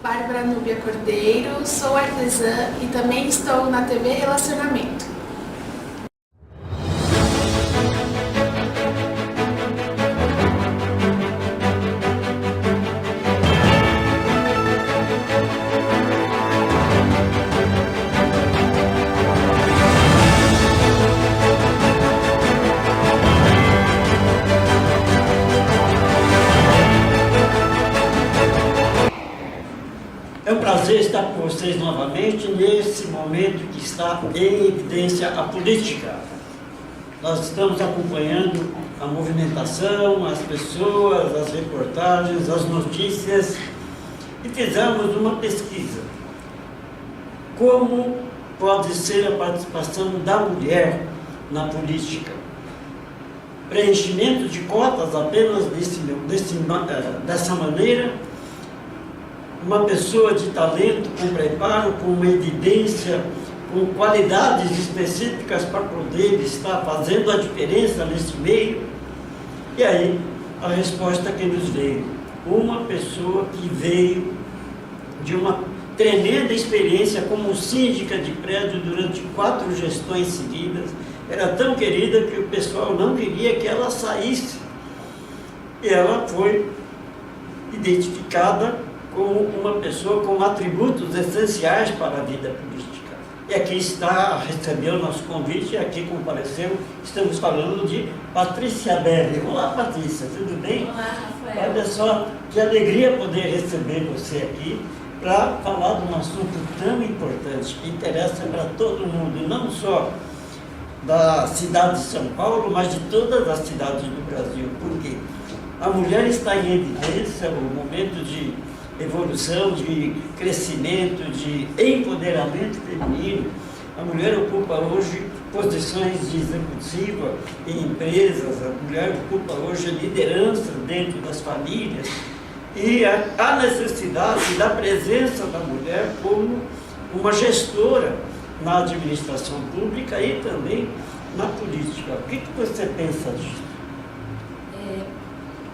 Bárbara Núbia Cordeiro, sou artesã e também estou na TV Relacionamento. É um prazer estar com vocês novamente nesse momento que está em evidência a política. Nós estamos acompanhando a movimentação, as pessoas, as reportagens, as notícias e fizemos uma pesquisa. Como pode ser a participação da mulher na política? Preenchimento de cotas apenas dessa maneira? Uma pessoa de talento, com preparo, com evidência, com qualidades específicas para poder estar fazendo a diferença nesse meio? E aí, a resposta que nos veio: uma pessoa que veio de uma tremenda experiência como síndica de prédio durante 4 gestões seguidas, era tão querida que o pessoal não queria que ela saísse. E ela foi identificada como uma pessoa com atributos essenciais para a vida política. E aqui está, recebeu o nosso convite, aqui compareceu, estamos falando de Patrícia Belli. Olá, Patrícia, tudo bem? Olá, Rafael. Olha só, que alegria poder receber você aqui para falar de um assunto tão importante, que interessa para todo mundo, não só da cidade de São Paulo, mas de todas as cidades do Brasil. Porque a mulher está em evidência, o momento de evolução, de crescimento, de empoderamento feminino. A mulher ocupa hoje posições de executiva em empresas, a mulher ocupa hoje liderança dentro das famílias, e a necessidade da presença da mulher como uma gestora na administração pública e também na política. O que você pensa disso?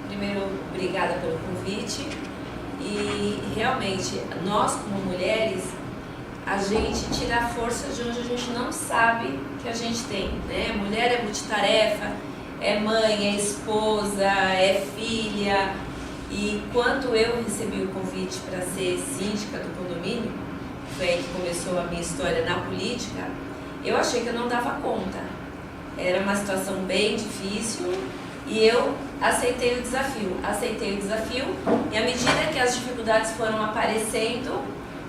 Primeiro, obrigada pelo convite. E realmente, nós como mulheres, a gente tira a força de onde a gente não sabe que a gente tem, né? Mulher é multitarefa, é mãe, é esposa, é filha. E quando eu recebi o convite para ser síndica do condomínio, foi aí que começou a minha história na política, eu achei que eu não dava conta. Era uma situação bem difícil. E eu aceitei o desafio, e à medida que as dificuldades foram aparecendo,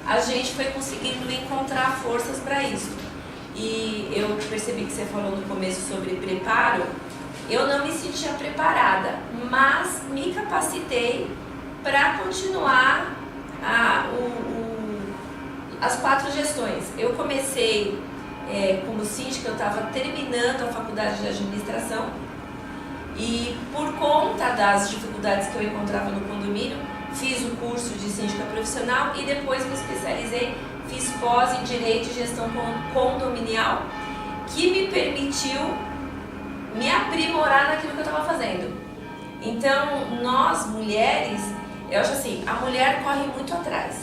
a gente foi conseguindo encontrar forças para isso. E eu percebi que você falou no começo sobre preparo. Eu não me sentia preparada, mas me capacitei para continuar as 4 gestões. Eu comecei como síndica, eu estava terminando a faculdade de administração. E por conta das dificuldades que eu encontrava no condomínio, fiz o curso de síndica profissional e depois me especializei, fiz pós em Direito e Gestão Condominial, que me permitiu me aprimorar naquilo que eu estava fazendo. Então, nós mulheres, eu acho assim, a mulher corre muito atrás,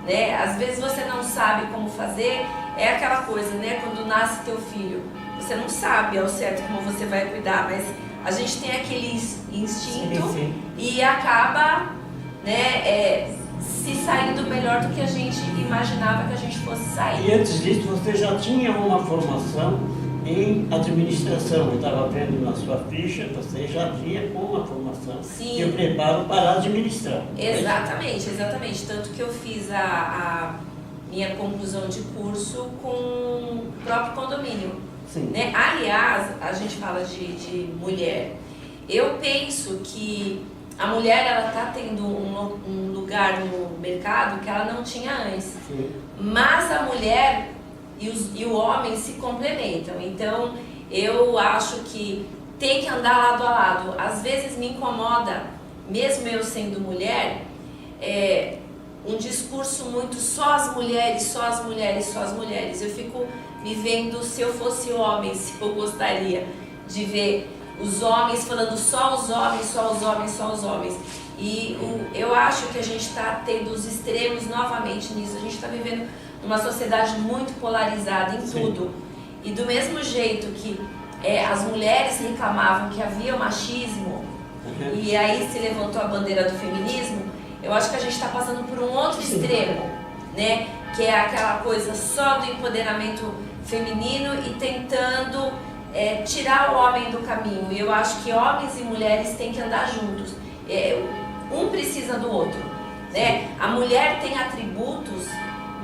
né? Às vezes você não sabe como fazer, é aquela coisa, né? Quando nasce teu filho, você não sabe ao certo como você vai cuidar, mas a gente tem aquele instinto, sim. E acaba, né, se saindo melhor do que a gente imaginava que a gente fosse sair. E antes disso, você já tinha uma formação em administração. Eu estava vendo na sua ficha, você já vinha com uma formação. Sim. Que eu preparo para administrar. Exatamente, exatamente. Tanto que eu fiz a minha conclusão de curso com o próprio condomínio. Né? Aliás, a gente fala de mulher. Eu penso que a mulher ela está tendo um lugar no mercado que ela não tinha antes. Sim. Mas a mulher e o homem se complementam. Então, eu acho que tem que andar lado a lado. Às vezes me incomoda, mesmo eu sendo mulher, um discurso muito só as mulheres, só as mulheres, só as mulheres. Eu fico me vendo, se eu fosse homem, se eu gostaria de ver os homens falando só os homens, só os homens, só os homens. E eu acho que a gente está tendo os extremos novamente nisso. A gente está vivendo numa sociedade muito polarizada em tudo. E do mesmo jeito que as mulheres reclamavam que havia o machismo, e aí se levantou a bandeira do feminismo, eu acho que a gente está passando por um outro extremo, né? Que é aquela coisa só do empoderamento feminino e tentando tirar o homem do caminho. E eu acho que homens e mulheres têm que andar juntos. Um precisa do outro, né? A mulher tem atributos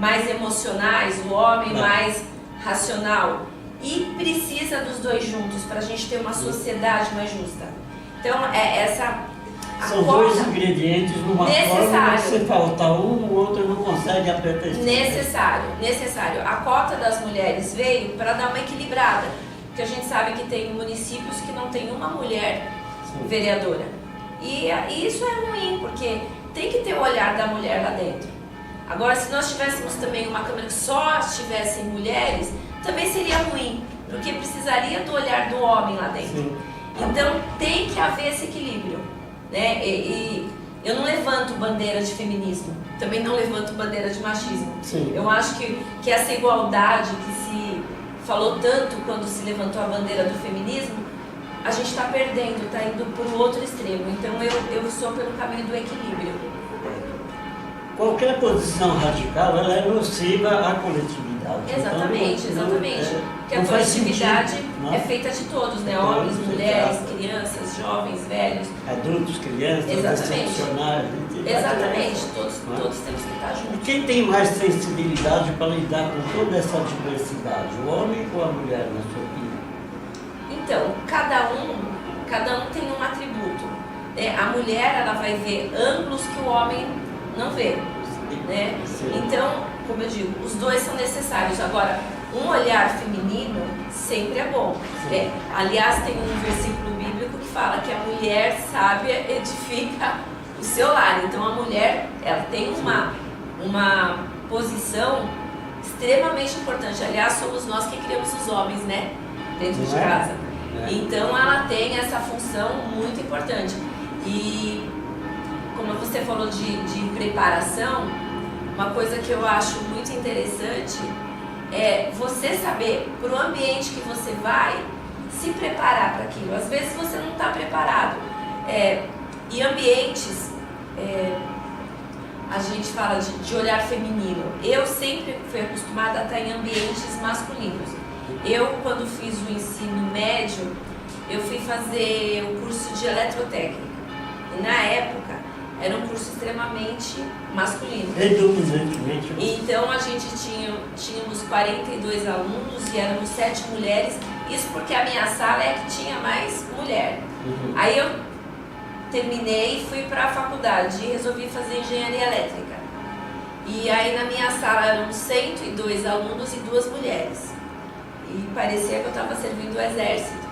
mais emocionais, o homem mais racional. E precisa dos dois juntos para a gente ter uma sociedade mais justa. Então, são dois ingredientes numa forma, se faltar um, o outro não consegue apertar esse necessário. A cota das mulheres veio para dar uma equilibrada, porque a gente sabe que tem municípios que não tem uma mulher vereadora. E isso é ruim, porque tem que ter o olhar da mulher lá dentro. Agora, se nós tivéssemos também uma Câmara que só tivessem mulheres, também seria ruim, porque precisaria do olhar do homem lá dentro. Sim. Então, tem que haver esse equilíbrio, né? E eu não levanto bandeira de feminismo, também não levanto bandeira de machismo. Sim. Eu acho que essa igualdade que se falou tanto quando se levantou a bandeira do feminismo, a gente está perdendo, está indo para o outro extremo. Então, eu sou pelo caminho do equilíbrio. Qualquer posição radical, ela é nociva à coletividade. Exatamente, então, exatamente. Porque a coletividade é feita de todos, né? Homens, mulheres, crianças, jovens, velhos. Adultos, crianças, excepcionais. Exatamente, todos temos que estar juntos. E quem tem mais sensibilidade para lidar com toda essa diversidade, o homem ou a mulher, na sua opinião? Então, cada um tem um atributo. Né? A mulher, ela vai ver ângulos que o homem não vê. Né? Então, como eu digo, os dois são necessários. Agora, um olhar feminino sempre é bom. Aliás, tem um versículo bíblico que fala que a mulher sábia edifica o seu lar. Então, a mulher, ela tem uma posição extremamente importante. Aliás, somos nós que criamos os homens, né? Dentro de casa. Então, ela tem essa função muito importante. E como você falou de preparação, uma coisa que eu acho muito interessante é você saber, para o ambiente que você vai, se preparar para aquilo. Às vezes você não está preparado. E ambientes, a gente fala de olhar feminino. Eu sempre fui acostumada a estar em ambientes masculinos. Eu, quando fiz o ensino médio, eu fui fazer o curso de eletrotécnica. E na época, era um curso extremamente masculino. Predominantemente. Então, a gente tínhamos 42 alunos e éramos 7 mulheres. Isso porque a minha sala é que tinha mais mulher. Aí eu terminei e fui para a faculdade e resolvi fazer engenharia elétrica. E aí na minha sala eram 102 alunos e 2 mulheres. E parecia que eu estava servindo o exército.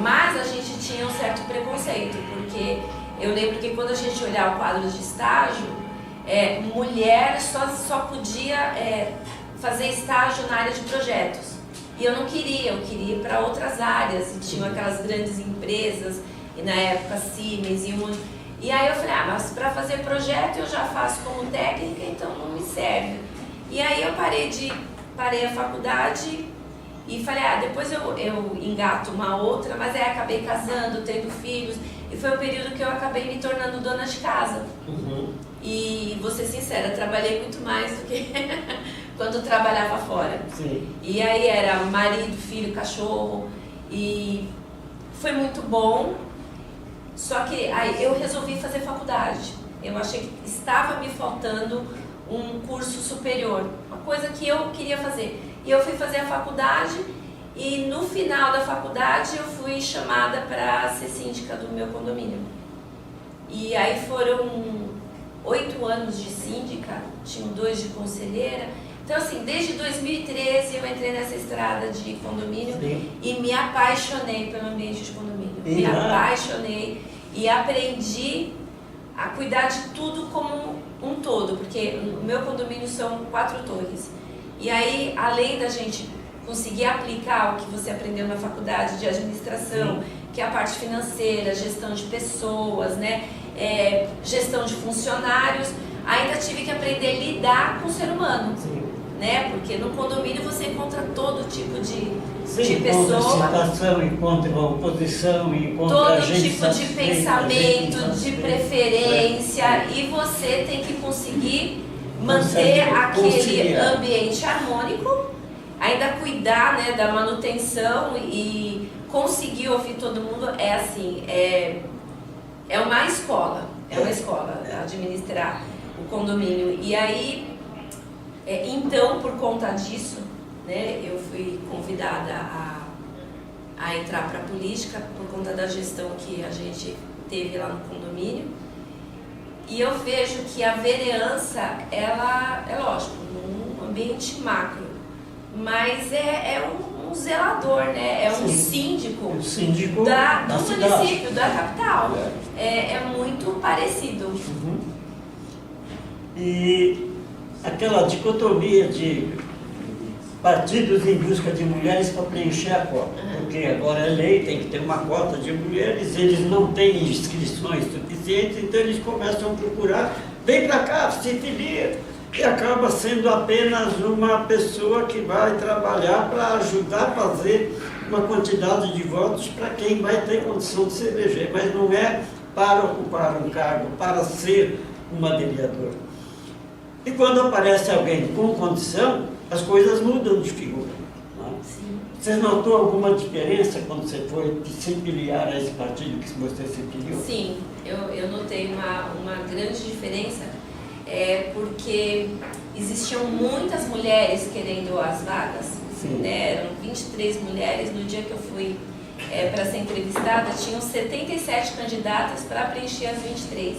Mas a gente tinha um certo preconceito, porque eu lembro que quando a gente olhava o quadro de estágio, mulher só podia fazer estágio na área de projetos. E eu não queria, eu queria ir para outras áreas. E tinham aquelas grandes empresas, e na época Siemens e aí eu falei, mas para fazer projeto eu já faço como técnica, então não me serve. E aí eu parei a faculdade e falei, depois eu engato uma outra, mas aí acabei casando, tendo filhos. E foi o período que eu acabei me tornando dona de casa. E vou ser sincera, trabalhei muito mais do que quando trabalhava fora. Sim. E aí era marido, filho, cachorro. E foi muito bom. Só que aí eu resolvi fazer faculdade. Eu achei que estava me faltando um curso superior, uma coisa que eu queria fazer. E eu fui fazer a faculdade. E no final da faculdade eu fui chamada para ser síndica do meu condomínio. E aí foram 8 anos de síndica, tinham 2 de conselheira. Então assim, desde 2013 eu entrei nessa estrada de condomínio. Sim. E me apaixonei pelo ambiente de condomínio. Me apaixonei e aprendi a cuidar de tudo como um todo, porque o meu condomínio são 4 torres. E aí, além da gente conseguir aplicar o que você aprendeu na faculdade de administração, que é a parte financeira, gestão de pessoas, né? gestão de funcionários, ainda tive que aprender a lidar com o ser humano. Sim. Né? Porque no condomínio você encontra todo tipo de Encontra pessoa, situação, encontra oposição, encontra todo gente tipo de satisfeita, pensamento, gente de insatisfeita. preferência, e você tem que conseguir manter Consegue aquele conciliar. ambiente harmônico, ainda cuidar, né, da manutenção e conseguir ouvir todo mundo. É assim, é uma escola, administrar o condomínio. E aí, então, por conta disso, né, eu fui convidada a entrar para a política por conta da gestão que a gente teve lá no condomínio. E eu vejo que a vereança, ela é lógico, num ambiente macro, mas é um zelador, né? É um síndico, O síndico do da cidade. município, da capital. É muito parecido. Uhum. E aquela dicotomia de partidos em busca de mulheres para preencher a cota, porque agora é lei, tem que ter uma cota de mulheres, eles não têm inscrições suficientes, então eles começam a procurar, vem para cá, se filia, e acaba sendo apenas uma pessoa que vai trabalhar para ajudar a fazer uma quantidade de votos para quem vai ter condição de se eleger, mas não é para ocupar um cargo, para ser uma vereadora. E quando aparece alguém com condição, as coisas mudam de figura. Não é? Sim. Você notou alguma diferença quando você foi se filiar a esse partido que você se filiou? Sim, eu notei uma grande diferença, porque existiam muitas mulheres querendo as vagas, né? Eram 23 mulheres. No dia que eu fui para ser entrevistada, tinham 77 candidatas para preencher as 23.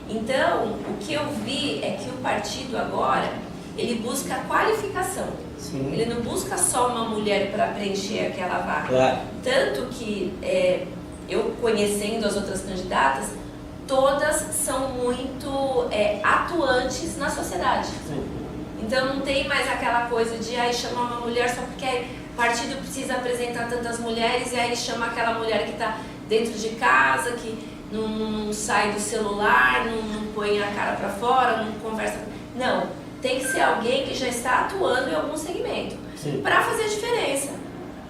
Então, o que eu vi é que o partido agora, ele busca qualificação. Sim. Ele não busca só uma mulher para preencher aquela vaga. Claro. Tanto que, eu conhecendo as outras candidatas, todas são muito atuantes na sociedade. Sim. Então não tem mais aquela coisa de chamar uma mulher só porque o partido precisa apresentar tantas mulheres, e aí chama aquela mulher que está dentro de casa, que não sai do celular, não põe a cara para fora, não conversa. Não, tem que ser alguém que já está atuando em algum segmento para fazer a diferença,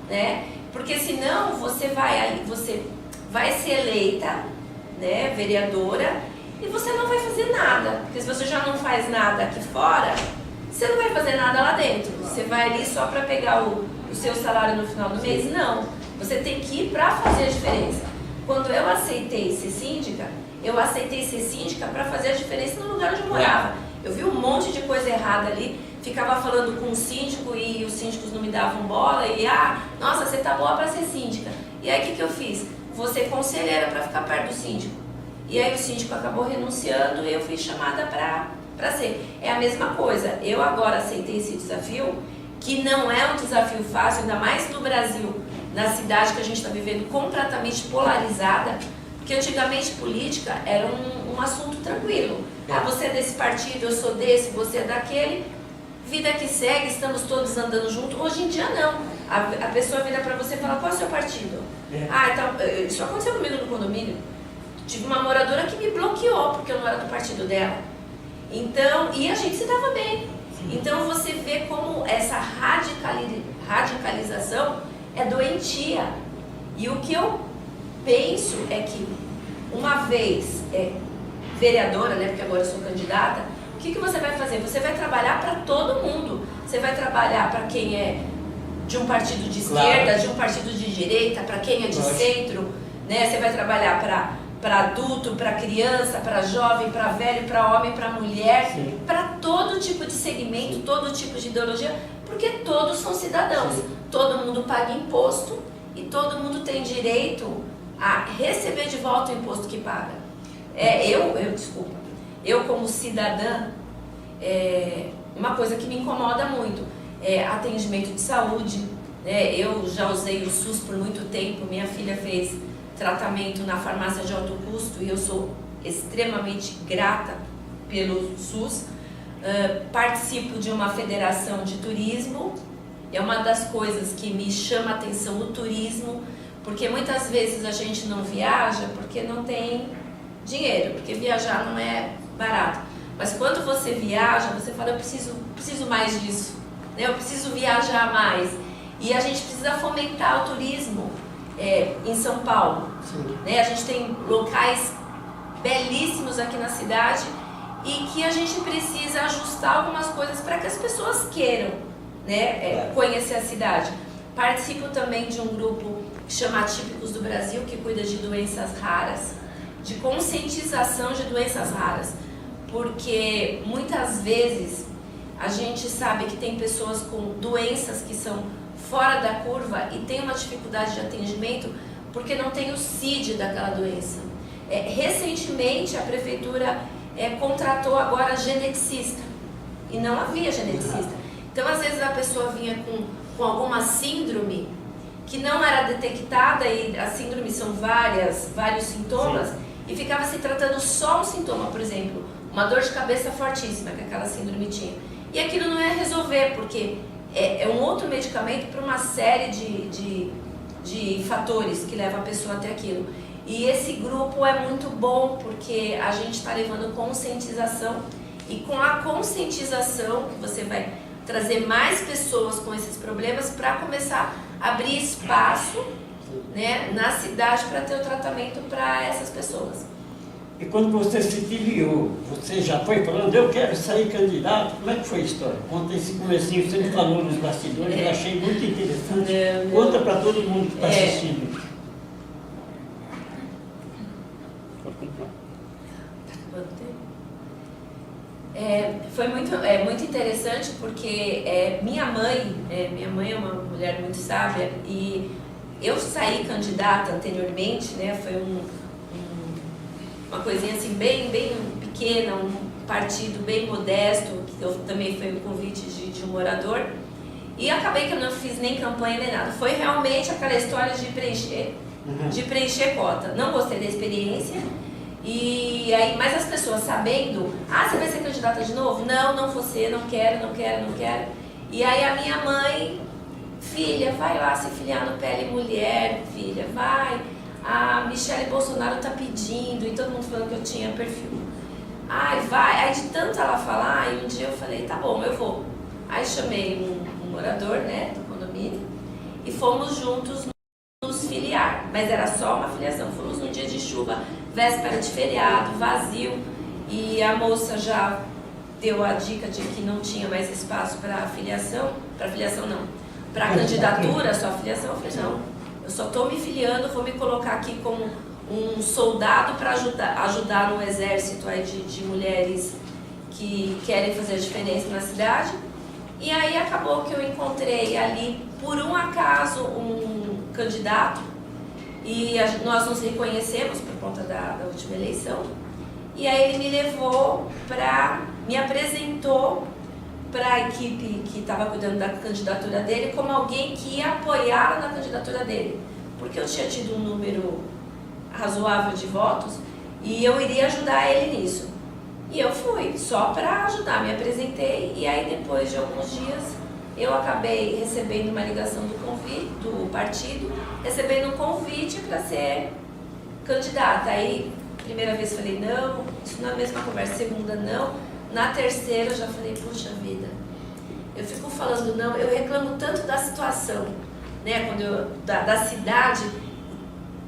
né? Porque senão você vai ser eleita, né, vereadora, e você não vai fazer nada, porque se você já não faz nada aqui fora, você não vai fazer nada lá dentro. Você vai ali só para pegar o seu salário no final do mês? Não, você tem que ir para fazer a diferença. Quando eu aceitei ser síndica para fazer a diferença no lugar onde eu morava. Eu vi um monte de coisa errada ali, ficava falando com o síndico e os síndicos não me davam bola, e nossa, você tá boa para ser síndica. E aí o que eu fiz? Vou ser conselheira para ficar perto do síndico. E aí o síndico acabou renunciando e eu fui chamada para ser. É a mesma coisa, eu agora aceitei esse desafio, que não é um desafio fácil, ainda mais no Brasil, na cidade que a gente está vivendo completamente polarizada, porque antigamente política era um assunto tranquilo. Você é desse partido, eu sou desse, você é daquele, vida que segue, estamos todos andando juntos. Hoje em dia não, a pessoa vira para você e fala, qual é o seu partido? Então, isso aconteceu comigo no condomínio. Tive uma moradora que me bloqueou porque eu não era do partido dela. Então, e a gente se dava bem. Então você vê como essa radicalização é doentia. E o que eu penso é que, uma vez vereadora, né, porque agora eu sou candidata, o que você vai fazer? Você vai trabalhar para todo mundo. Você vai trabalhar para quem é de um partido de esquerda, de um partido de direita, para quem é de centro, né? Você vai trabalhar para adulto, para criança, para jovem, para velho, para homem, para mulher, para todo tipo de segmento, todo tipo de ideologia, porque todos são cidadãos. Todo mundo paga imposto e todo mundo tem direito a receber de volta o imposto que paga. Eu como cidadã, uma coisa que me incomoda muito é atendimento de saúde, né? Eu já usei o SUS por muito tempo, minha filha fez tratamento na farmácia de alto custo e eu sou extremamente grata pelo SUS. Participo de uma federação de turismo, é uma das coisas que me chama a atenção o turismo, porque muitas vezes a gente não viaja porque não tem dinheiro, porque viajar não é barato. Mas quando você viaja, você fala, eu preciso mais disso, né? Eu preciso viajar mais. E a gente precisa fomentar o turismo em São Paulo. Né? A gente tem locais belíssimos aqui na cidade e que a gente precisa ajustar algumas coisas para que as pessoas queiram, né, conhecer a cidade. Participo também de um grupo que chama Atípicos do Brasil, que cuida de doenças raras, de conscientização de doenças raras, porque muitas vezes a gente sabe que tem pessoas com doenças que são fora da curva e tem uma dificuldade de atendimento porque não tem o CID daquela doença. Recentemente a prefeitura contratou agora geneticista e não havia geneticista. Então às vezes a pessoa vinha com alguma síndrome que não era detectada, e as síndromes são vários sintomas, e ficava se tratando só um sintoma, por exemplo, uma dor de cabeça fortíssima que aquela síndrome tinha. E aquilo não ia resolver, porque é um outro medicamento para uma série de fatores que levam a pessoa até aquilo. E esse grupo é muito bom porque a gente está levando conscientização, e com a conscientização que você vai trazer mais pessoas com esses problemas para começar a abrir espaço, né, na cidade para ter o tratamento para essas pessoas. E quando você se filiou, você já foi falando, eu quero sair candidato? Como é que foi a história? Conta esse comecinho, você me falou nos bastidores, eu achei muito interessante. Conta para todo mundo que está assistindo. Foi muito interessante porque minha mãe é uma mulher muito sábia, e eu saí candidata anteriormente, né, foi uma coisinha assim bem pequena, um partido bem modesto, que eu também foi um convite de um morador, e acabei que eu não fiz nem campanha nem nada. Foi realmente aquela história de preencher cota. Não gostei da experiência. E aí, mas as pessoas sabendo, você vai ser candidata de novo? Não você, não quero. E aí a minha mãe, filha, vai lá se filiar no PL Mulher, filha, vai. A Michele Bolsonaro tá pedindo, e todo mundo falando que eu tinha perfil. Vai. Aí de tanto ela falar, e um dia eu falei, tá bom, eu vou. Aí chamei um morador, né, do condomínio, e fomos juntos nos filiar, mas era só uma filiação. Fomos num dia de chuva, véspera de feriado, vazio, e a moça já deu a dica de que não tinha mais espaço para candidatura, só filiação. Eu falei, não, eu só estou me filiando, vou me colocar aqui como um soldado para ajudar no exército aí de mulheres que querem fazer a diferença na cidade. E aí acabou que eu encontrei ali, por um acaso, um candidato, e nós nos reconhecemos por conta da última eleição, e aí ele me apresentou para a equipe que estava cuidando da candidatura dele como alguém que ia apoiá-lo na candidatura dele, porque eu tinha tido um número razoável de votos e eu iria ajudar ele nisso. E eu fui só para ajudar, me apresentei, e aí depois de alguns dias eu acabei recebendo uma ligação do partido, recebendo um convite para ser candidata. Aí, primeira vez falei não, isso na mesma conversa, segunda não, na terceira eu já falei, puxa vida, eu fico falando não, eu reclamo tanto da situação, né, quando da cidade,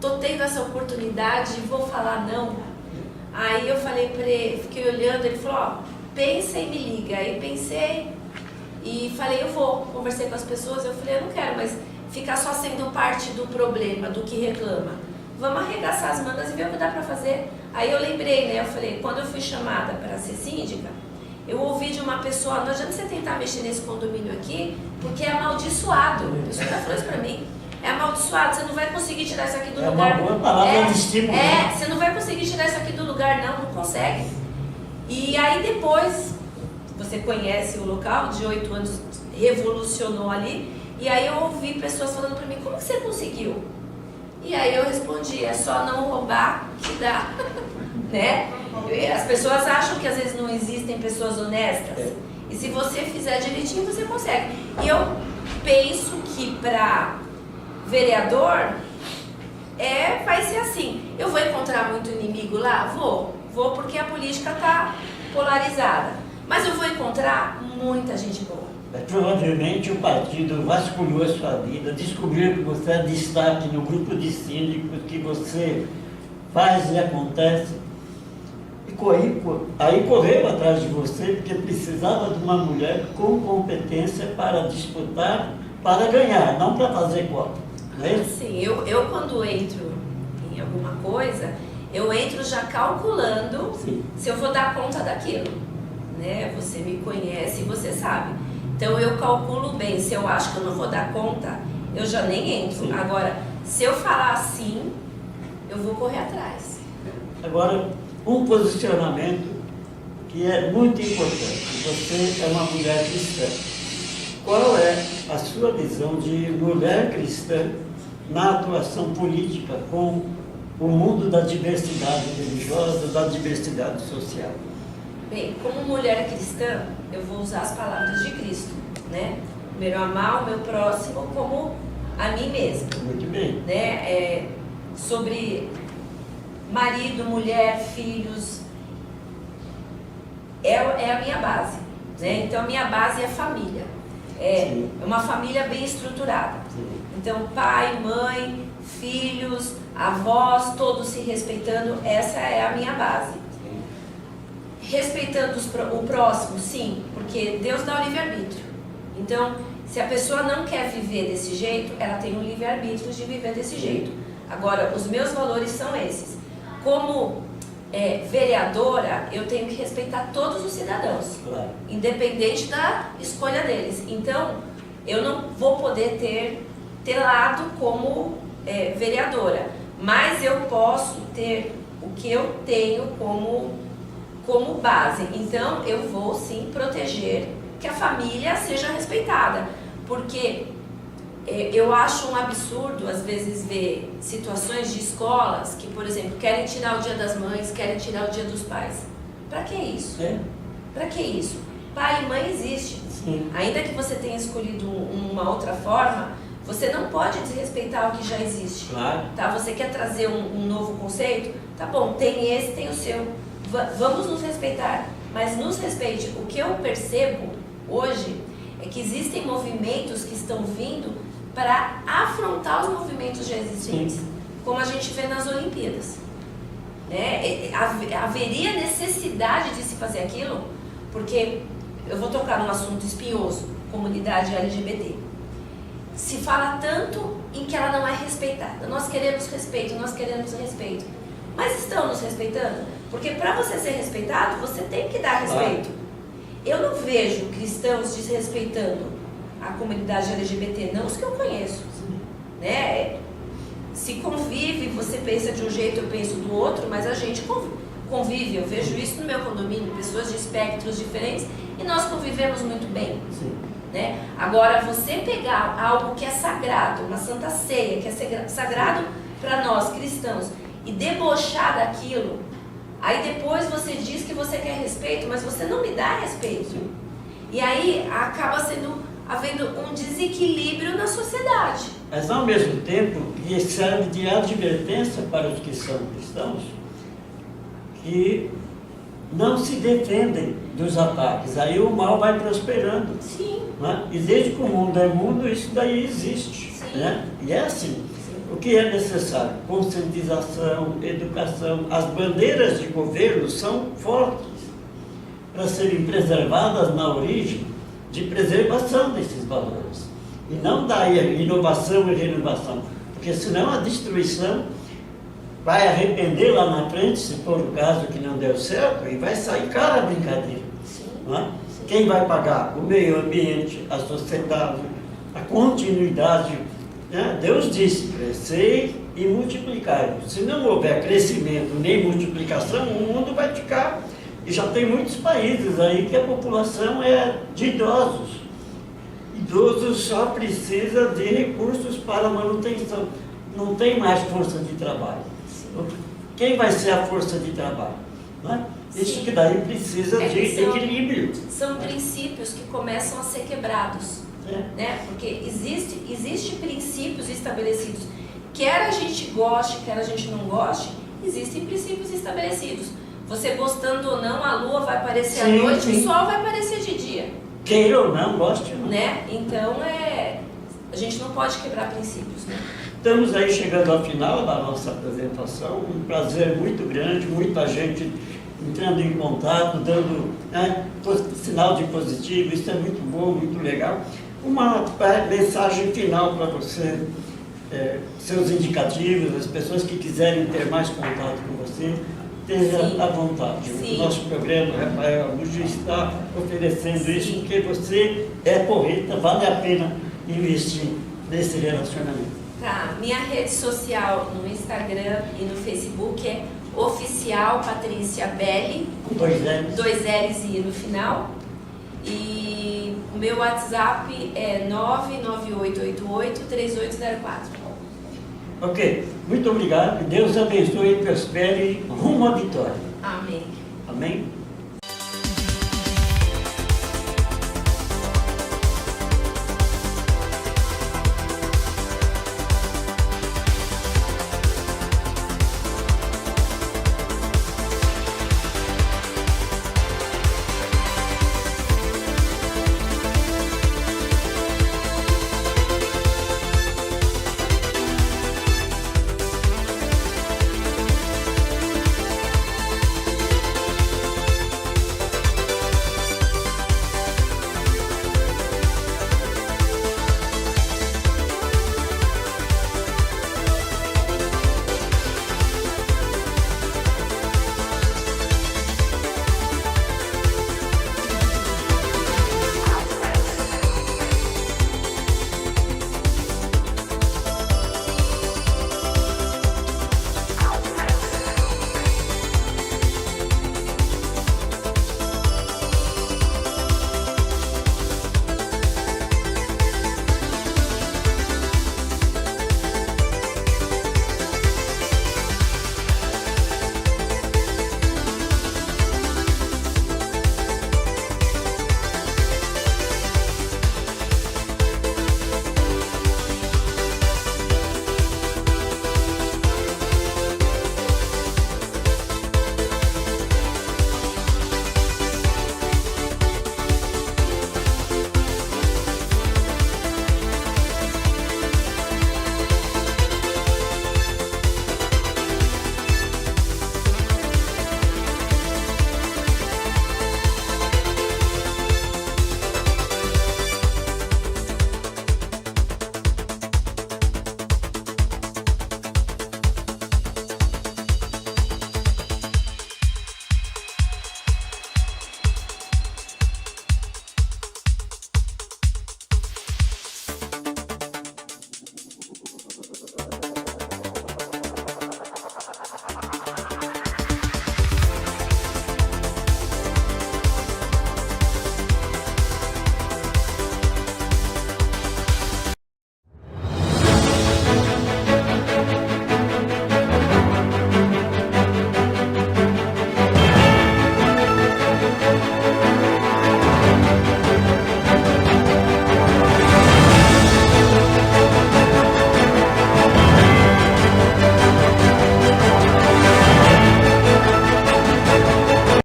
tô tendo essa oportunidade e vou falar não. Aí eu falei para ele, fiquei olhando, ele falou, pensa e me liga. Aí pensei e falei, eu vou. Conversei com as pessoas, eu falei, eu não quero mais ficar só sendo parte do problema, do que reclama. Vamos arregaçar as mangas e ver o que dá para fazer. Aí eu lembrei, né, eu falei, quando eu fui chamada para ser síndica, eu ouvi de uma pessoa, não adianta você tentar mexer nesse condomínio aqui, porque é amaldiçoado. A pessoa já falou isso para mim. É amaldiçoado, você não vai conseguir tirar isso aqui do lugar. É uma boa palavra de estímulo. Você não vai conseguir tirar isso aqui do lugar, não consegue. E aí depois, você conhece o local, de 8 anos, revolucionou ali, e aí eu ouvi pessoas falando pra mim, como que você conseguiu? E aí eu respondi, é só não roubar que dá, né? As pessoas acham que às vezes não existem pessoas honestas, e se você fizer direitinho, você consegue. E eu penso que para vereador, vai ser assim. Eu vou encontrar muito inimigo lá? Vou porque a política está polarizada. Mas eu vou encontrar muita gente boa. Provavelmente o partido vasculhou a sua vida, descobriu que você é destaque no grupo de síndicos, que você faz e acontece. E aí correu atrás de você, porque precisava de uma mulher com competência para disputar, para ganhar, não para fazer cota. Não é isso? Sim, eu quando entro em alguma coisa, eu entro já calculando se eu vou dar conta daquilo. Né? Você me conhece e você sabe. Então eu calculo bem, se eu acho que eu não vou dar conta, eu já nem entro. Sim. Agora, se eu falar sim, eu vou correr atrás. Agora, um posicionamento que é muito importante. Você é uma mulher cristã. Qual é a sua visão de mulher cristã na atuação política com o mundo da diversidade religiosa, da diversidade social? Bem, como mulher cristã, eu vou usar as palavras de Cristo, né? Primeiro, amar o meu próximo como a mim mesma. Muito bem. Né? Sobre marido, mulher, filhos, é a minha base. Né? Então, a minha base é a família. É uma família bem estruturada. Sim. Então, pai, mãe, filhos, avós, todos se respeitando, essa é a minha base. Respeitando o próximo, sim, porque Deus dá o livre-arbítrio. Então, se a pessoa não quer viver desse jeito, ela tem o livre-arbítrio de viver desse jeito. Agora, os meus valores são esses. Como vereadora, eu tenho que respeitar todos os cidadãos, Claro. independente da escolha deles. Então, eu não vou poder ter lado como vereadora, mas eu posso ter o que eu tenho como base. Então, eu vou sim proteger que a família seja respeitada, porque eu acho um absurdo, às vezes, ver situações de escolas que, por exemplo, querem tirar o dia das mães, querem tirar o dia dos pais. Para que isso? Para que isso? Pai e mãe existe. Sim. Ainda que você tenha escolhido uma outra forma, você não pode desrespeitar o que já existe. Claro. Tá? Você quer trazer um novo conceito? Tá bom, tem esse, tem o seu. Vamos nos respeitar, mas nos respeite. O que eu percebo hoje é que existem movimentos que estão vindo para afrontar os movimentos já existentes, Sim. como a gente vê nas Olimpíadas. Né? Haveria necessidade de se fazer aquilo, porque eu vou tocar num assunto espinhoso, comunidade LGBT. Se fala tanto em que ela não é respeitada. Nós queremos respeito, nós queremos respeito. Mas estão nos respeitando? Porque para você ser respeitado, você tem que dar respeito. Eu não vejo cristãos desrespeitando a comunidade LGBT, não os que eu conheço. Né? Se convive, você pensa de um jeito, eu penso do outro, mas a gente convive. Eu vejo isso no meu condomínio, pessoas de espectros diferentes, e nós convivemos muito bem. Sim. Né? Agora, você pegar algo que é sagrado, uma santa ceia, que é sagrado para nós cristãos, e debochar daquilo, aí depois você diz que você quer respeito, mas você não me dá respeito. E aí acaba havendo um desequilíbrio na sociedade. Mas ao mesmo tempo, que serve de advertência para os que são cristãos, que não se defendem dos ataques. Aí o mal vai prosperando. Sim. Né? E desde que o mundo é mundo, isso daí existe. Né? E é assim. O que é necessário? Conscientização, educação. As bandeiras de governo são fortes para serem preservadas na origem de preservação desses valores. E não da inovação e renovação. Porque senão a destruição vai arrepender lá na frente, se for o caso que não deu certo, e vai sair cara a brincadeira. Não é? Quem vai pagar? O meio ambiente, a sociedade, a continuidade. Né? Deus disse, crescei e multiplicai. Se não houver crescimento nem multiplicação, o mundo vai ficar. E já tem muitos países aí que a população é de idosos. Idoso só precisa de recursos para manutenção. Não tem mais força de trabalho. Quem vai ser a força de trabalho? Né? Isso que daí precisa de equilíbrio. São princípios que começam a ser quebrados. Né? Porque existe princípios estabelecidos. quer a gente goste, quer a gente não goste, existem princípios estabelecidos. Você gostando ou não, a lua vai aparecer à noite, o sol vai aparecer de dia. Queira ou não, goste ou não. Né? Então, a gente não pode quebrar princípios, né? Estamos aí chegando ao final da nossa apresentação, um prazer muito grande, muita gente entrando em contato, dando, né, sinal de positivo, isso é muito bom, muito legal. Uma mensagem final para você, seus indicativos, as pessoas que quiserem ter mais contato com você, esteja à vontade. Sim. O nosso programa, Rafael Araújo, está oferecendo isso, porque você é porreta, vale a pena investir nesse relacionamento. Tá, minha rede social no Instagram e no Facebook é Oficial Patrícia Belli, 2 L's. 2 L's e I no final. E o meu WhatsApp é 998883804. Ok, muito obrigado. Deus abençoe e prospere rumo à vitória. Amém. Amém?